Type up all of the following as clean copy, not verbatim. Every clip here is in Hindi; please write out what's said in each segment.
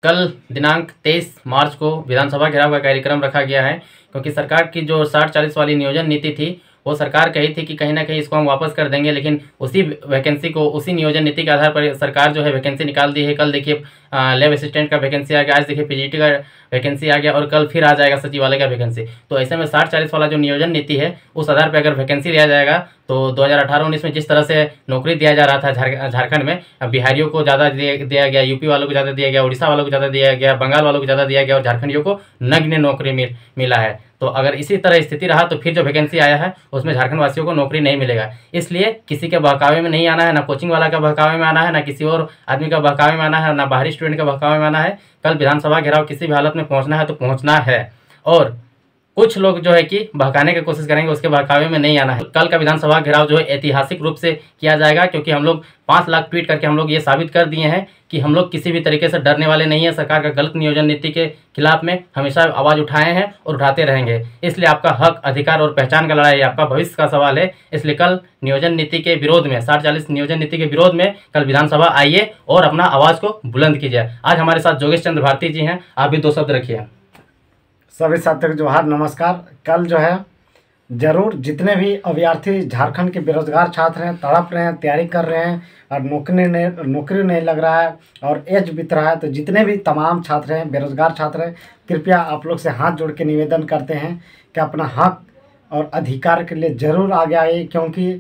कल दिनांक 23 मार्च को विधानसभा घेराव का कार्यक्रम रखा गया है, क्योंकि सरकार की जो 60-40 वाली नियोजन नीति थी वो सरकार कही थी कि कहीं ना कहीं इसको हम वापस कर देंगे, लेकिन उसी वैकेंसी को उसी नियोजन नीति के आधार पर सरकार जो है वैकेंसी निकाल दी है। कल देखिए लैब असिस्टेंट का वैकेंसी आ गया, आज देखिए पीजीटी का वैकेंसी आ गया और कल फिर आ जाएगा सचिवालय का वैकेंसी। तो ऐसे में 60-40 वाला जो नियोजन नीति है उस आधार पर अगर वैकेंसी लिया जाएगा तो 2018-19 में जिस तरह से नौकरी दिया जा रहा था झारखंड में, बिहारियों को ज़्यादा दिया गया, यूपी वालों को ज़्यादा दिया गया, उड़ीसा वालों को ज़्यादा दिया गया, बंगाल वालों को ज़्यादा दिया गया और झारखंडियों को नग्न नौकरी मिला है। तो अगर इसी तरह स्थिति रहा तो फिर जो वैकेंसी आया है उसमें झारखंड वासियों को नौकरी नहीं मिलेगा। इसलिए किसी के बहकावे में नहीं आना है, ना कोचिंग वाला का बहकावे में आना है, ना किसी और आदमी का बहकावे में आना है, ना बाहरी स्टूडेंट का बहकावे में आना है। कल विधानसभा घेराव किसी भी हालत में पहुंचना है तो पहुंचना है, और कुछ लोग जो है कि बहकाने की कोशिश करेंगे, उसके बहकावे में नहीं आना है। कल का विधानसभा घेराव जो है ऐतिहासिक रूप से किया जाएगा, क्योंकि हम लोग 5 लाख ट्वीट करके हम लोग ये साबित कर दिए हैं कि हम लोग किसी भी तरीके से डरने वाले नहीं हैं। सरकार का गलत नियोजन नीति के खिलाफ में हमेशा आवाज़ उठाए हैं और उठाते रहेंगे। इसलिए आपका हक, अधिकार और पहचान का लड़ाई, आपका भविष्य का सवाल है। इसलिए कल नियोजन नीति के विरोध में, 60-40 नियोजन नीति के विरोध में कल विधानसभा आइए और अपना आवाज़ को बुलंद कीजिए। आज हमारे साथ जोगेश चंद्र भारती जी हैं, आप भी 2 शब्द रखिए। सभी साथियों को जोहार, नमस्कार। कल जो है जरूर जितने भी अभ्यर्थी झारखंड के बेरोजगार छात्र हैं, तड़प रहे हैं, तैयारी कर रहे हैं और नौकरी नहीं लग रहा है और एज बीत रहा है, तो जितने भी तमाम छात्र हैं, बेरोजगार छात्र हैं, कृपया आप लोग से हाथ जोड़ के निवेदन करते हैं कि अपना हक और अधिकार के लिए ज़रूर आगे आइए, क्योंकि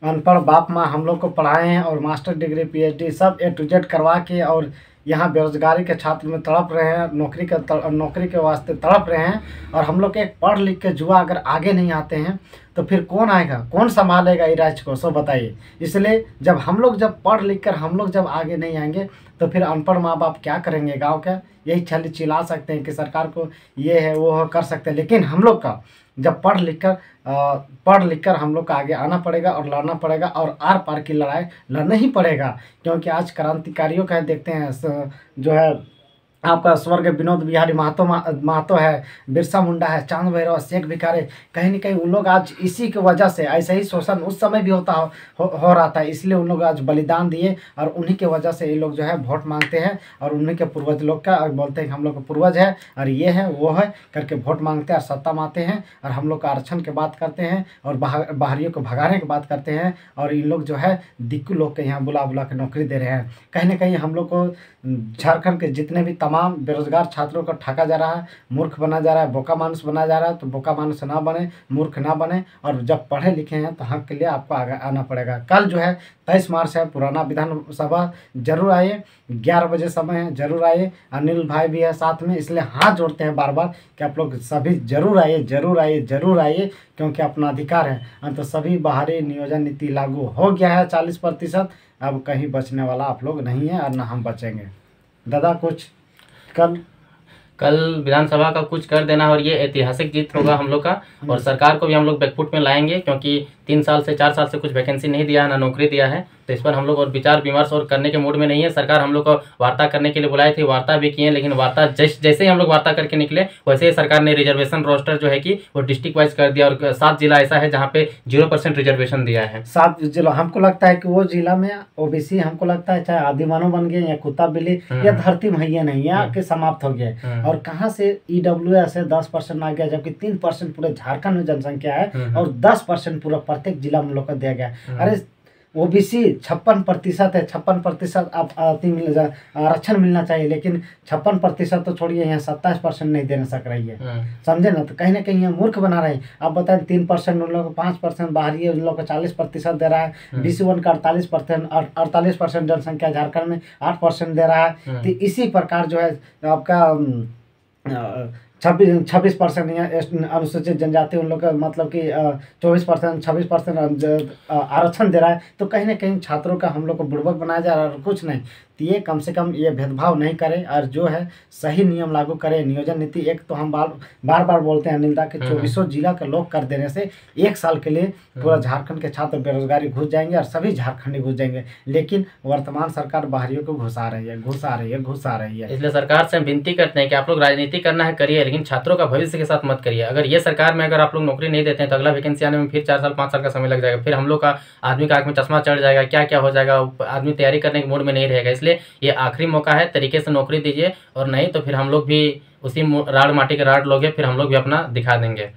अनपढ़ बाप माँ हम लोग को पढ़ाए हैं और मास्टर डिग्री PhD सब A to Z करवा के और यहाँ बेरोजगारी के छात्र में तड़प रहे हैं, नौकरी के वास्ते तड़प रहे हैं। और हम लोग एक पढ़ लिख के जुआ अगर आगे नहीं आते हैं तो फिर कौन आएगा, कौन संभालेगा इस राज्य को, सो बताइए। इसलिए जब पढ़ लिख कर हम लोग जब आगे नहीं आएंगे तो फिर अनपढ़ माँ बाप क्या करेंगे गाँव का। यही छल चिल्ला सकते हैं कि सरकार को ये है वो है कर सकते हैं, लेकिन हम लोग का जब पढ़ लिख कर हम लोग को आगे आना पड़ेगा और लड़ना पड़ेगा और आर पार की लड़ाई लड़ना ही पड़ेगा। क्योंकि आज क्रांतिकारियों का देखते हैं जो है आपका स्वर्ग विनोद बिहारी महतो है, बिरसा मुंडा है, चांद भैरव, शेख भिखारी, कहीं ना कहीं उन लोग आज इसी की वजह से, ऐसे ही शोषण उस समय भी हो रहा था, इसलिए उन लोग आज बलिदान दिए और उन्हीं के वजह से ये लोग जो है वोट मांगते हैं और उन्हीं के पूर्वज लोग का बोलते हैं कि हम लोग का पूर्वज है और ये है वो है करके वोट मांगते हैं और सत्ता मांगते हैं और हम लोग का आरक्षण की बात करते हैं और बाहरियों को भगाने की बात करते हैं और इन लोग जो है दिक्कू लोग के यहाँ बुला के नौकरी दे रहे हैं। कहीं ना कहीं हम लोग को झारखंड के जितने भी तमाम बेरोजगार छात्रों को ठगा जा रहा है, मूर्ख बना जा रहा है, बोका मानुस बनाया जा रहा है। तो बोका मानुस ना बने, मूर्ख ना बने, और जब पढ़े लिखे हैं तो हक के लिए आपको आगे आना पड़ेगा। कल जो है 23 मार्च है, पुराना विधानसभा जरूर आइए, 11 बजे समय है, जरूर आइए। अनिल भाई भी है साथ में, इसलिए हाथ जोड़ते हैं बार बार कि आप लोग सभी जरूर आइए, जरूर आइए, जरूर आइए, क्योंकि अपना अधिकार है। तो सभी बाहरी नियोजन नीति लागू हो गया है 40%। अब कहीं बचने वाला आप लोग नहीं है और ना हम बचेंगे। दादा कुछ कल विधानसभा का कुछ कर देना और ये ऐतिहासिक जीत होगा हम लोग का, और सरकार को भी हम लोग बैकफुट में लाएंगे, क्योंकि 3 साल से 4 साल से कुछ वैकेंसी नहीं दिया, ना नौकरी दिया है। तो इस पर हम लोग और विचार विमर्श और करने के मूड में नहीं है। सरकार हम लोग को वार्ता करने के लिए बुलाई थी, वार्ता भी किए, लेकिन वार्ता जैसे ही हम लोग वार्ता करके निकले वैसे ही सरकार ने रिजर्वेशन रोस्टर जो है कि वो डिस्ट्रिक्ट वाइज कर दिया, और 7 जिला ऐसा है जहाँ पे 0% रिजर्वेशन दिया है। 7 जिला हमको लगता है कि वो जिला में OBC हमको लगता है चाहे आदिमानव बन गए या कुत्ता बिल्ली या धरती मैया नहीं है कि समाप्त हो गया। और कहाँ से EWS से 10% आ गया, जबकि 3% पूरे झारखंड में जनसंख्या है और 10% पूरा प्रत्येक जिला में लोग को दिया गया। अरे OBC 56% है, 56% आप आरक्षण मिलना चाहिए, लेकिन 56% तो छोड़िए, यहाँ 27% नहीं देने सक रही है, समझे ना। तो कहीं ना कहीं मूर्ख बना रहे हैं। आप बताएं 3% उन लोग को, 5% बाहरी है, उन लोग को 40% दे रहा है। BC1 का 48% जनसंख्या झारखंड में 8% दे रहा है। तो इसी प्रकार जो है आपका 26% अनुसूचित जनजाति उन लोग का मतलब कि 24%, 26% आरक्षण दे रहा है। तो कहीं ना कहीं छात्रों का हम लोग को बुड़बक बनाया जा रहा है और कुछ नहीं। तो ये कम से कम ये भेदभाव नहीं करें और जो है सही नियम लागू करें। नियोजन नीति एक तो हम बार बार बोलते हैं अनिल दा कि 24 जिला के लोग कर देने से 1 साल के लिए पूरा झारखंड के छात्र बेरोजगारी घुस जाएंगे और सभी झारखंडी घुस जाएंगे। लेकिन वर्तमान सरकार बाहरियों को घुसा रही है। इसलिए सरकार से हम विनती करते हैं कि आप लोग राजनीति करना है करिए, लेकिन छात्रों का भविष्य के साथ मत करिए। अगर ये सरकार में अगर आप लोग नौकरी नहीं देते हैं तो अगला वैकेंसी आने में फिर 4 साल 5 साल का समय लग जाएगा। फिर हम लोग का आदमी का आंख में चश्मा चढ़ जाएगा, क्या क्या हो जाएगा, आदमी तैयारी करने के मूड में नहीं रहेगा। इसलिए इसलिए ये आखिरी मौका है, तरीके से नौकरी दीजिए, और नहीं तो फिर हम लोग भी उसी राड़ माटी के राड लोगे, फिर हम लोग भी अपना दिखा देंगे।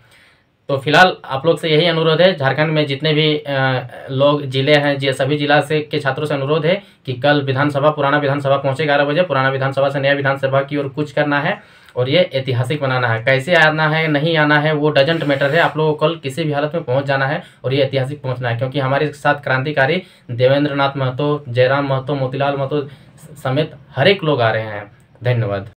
तो फिलहाल आप लोग से यही अनुरोध है, झारखंड में जितने भी लोग जिले हैं, सभी जिला से के छात्रों से अनुरोध है कि कल विधानसभा, पुराना विधानसभा पहुंचे 11 बजे, पुराना विधानसभा से नया विधानसभा की ओर कुछ करना है और ये ऐतिहासिक बनाना है। कैसे आना है नहीं आना है वो डजेंट मैटर है, आप लोगों को कल किसी भी हालत में पहुंच जाना है और ये ऐतिहासिक पहुंचना है, क्योंकि हमारे साथ क्रांतिकारी देवेंद्र नाथ महतो, जयराम महतो, मोतीलाल महतो समेत हर एक लोग आ रहे हैं। धन्यवाद।